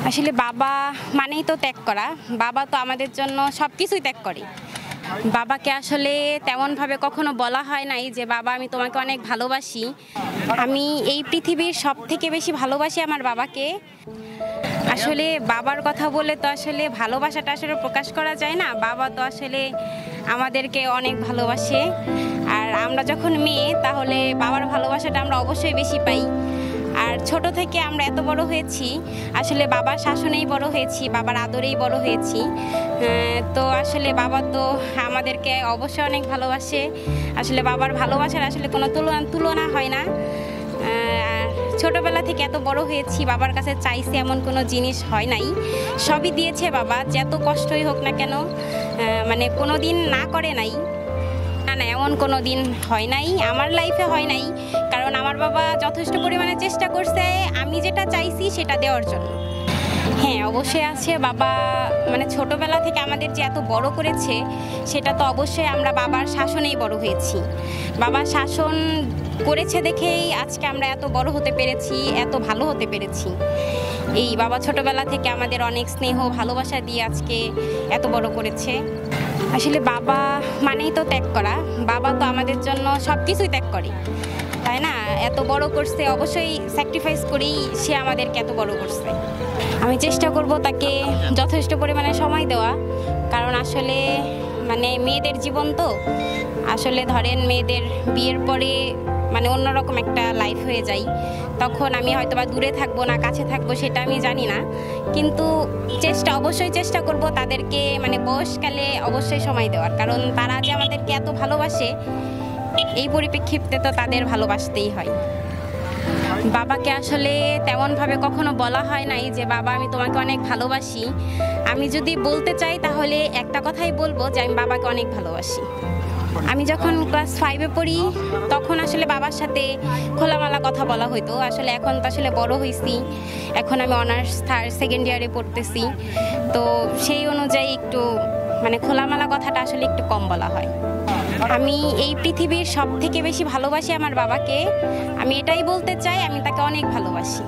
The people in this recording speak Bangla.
আসলে বাবা মানেই তো ত্যাগ করা। বাবা তো আমাদের জন্য সবকিছুই ত্যাগ করে। বাবাকে আসলে তেমনভাবে কখনো বলা হয় নাই যে বাবা আমি তোমাকে অনেক ভালোবাসি। আমি এই পৃথিবীর সবথেকে বেশি ভালোবাসি আমার বাবাকে। আসলে বাবার কথা বলে তো আসলে ভালোবাসাটা আসলে প্রকাশ করা যায় না। বাবা তো আসলে আমাদেরকে অনেক ভালোবাসে। আর আমরা যখন মেয়ে তাহলে বাবার ভালোবাসাটা আমরা অবশ্যই বেশি পাই। আর ছোট থেকে আমরা এত বড় হয়েছি, আসলে বাবার শাসনেই বড় হয়েছি, বাবার আদরেই বড় হয়েছি। তো আসলে বাবা তো আমাদেরকে অবশ্যই অনেক ভালোবাসে। আসলে বাবার ভালোবাসার আসলে কোনো তুলনা হয় না। ছোটবেলা থেকে এত বড় হয়েছি, বাবার কাছে চাইছি এমন কোনো জিনিস হয় নাই। সবই দিয়েছে বাবা, যত কষ্টই হোক না কেন, মানে কোনো দিন না করে নাই। না, এমন কোনো দিন হয় নাই, আমার লাইফে হয় নাই। কারণ আমার বাবা যথেষ্ট পরিমাণে চেষ্টা করছে আমি যেটা চাইছি সেটা দেওয়ার জন্য। হ্যাঁ, অবশ্যই আছে। বাবা মানে ছোটবেলা থেকে আমাদের যে এত বড় করেছে সেটা তো অবশ্যই আমরা বাবার শাসনেই বড় হয়েছি। বাবা শাসন করেছে দেখেই আজকে আমরা এত বড় হতে পেরেছি, এত ভালো হতে পেরেছি। এই বাবা ছোটবেলা থেকে আমাদের অনেক স্নেহ ভালোবাসা দিয়ে আজকে এত বড় করেছে। আসলে বাবা মানেই তো ত্যাগ করা। বাবা তো আমাদের জন্য সবকিছুই ত্যাগ করে, তাই না? এত বড় করছে, অবশ্যই স্যাক্রিফাইস করেই সে আমাদেরকে এত বড় করছে। আমি চেষ্টা করব তাকে যথেষ্ট পরিমাণে সময় দেওয়া। কারণ আসলে মানে মেয়েদের জীবন তো, আসলে ধরেন মেয়েদের বিয়ের পরে মানে অন্যরকম একটা লাইফ হয়ে যায়। তখন আমি হয়তো বা দূরে থাকবো না কাছে থাকবো সেটা আমি জানি না, কিন্তু অবশ্যই চেষ্টা করব তাদেরকে মানে বয়সকালে অবশ্যই সময় দেওয়ার। কারণ তারা যে আমাদেরকে এত ভালোবাসে, এই পরিপ্রেক্ষিতে তো তাদের ভালোবাসতেই হয়। বাবাকে আসলে তেমনভাবে কখনো বলা হয় নাই যে বাবা আমি তোমাকে অনেক ভালোবাসি। আমি যদি বলতে চাই তাহলে একটা কথাই বলবো যে আমি বাবাকে অনেক ভালোবাসি। আমি যখন ক্লাস 5-এ পড়ি তখন আসলে বাবার সাথে খোলামেলা কথা বলা হতো। আসলে এখন তো আসলে বড় হয়েছি, এখন আমি অনার্স সেকেন্ড ইয়ারে পড়তেছি। তো সেই অনুযায়ী একটু মানে খোলামেলা কথাটা আসলে একটু কম বলা হয়। আমি এই পৃথিবীর সবথেকে বেশি ভালোবাসি আমার বাবাকে। আমি এটাই বলতে চাই আমি তাকে অনেক ভালোবাসি।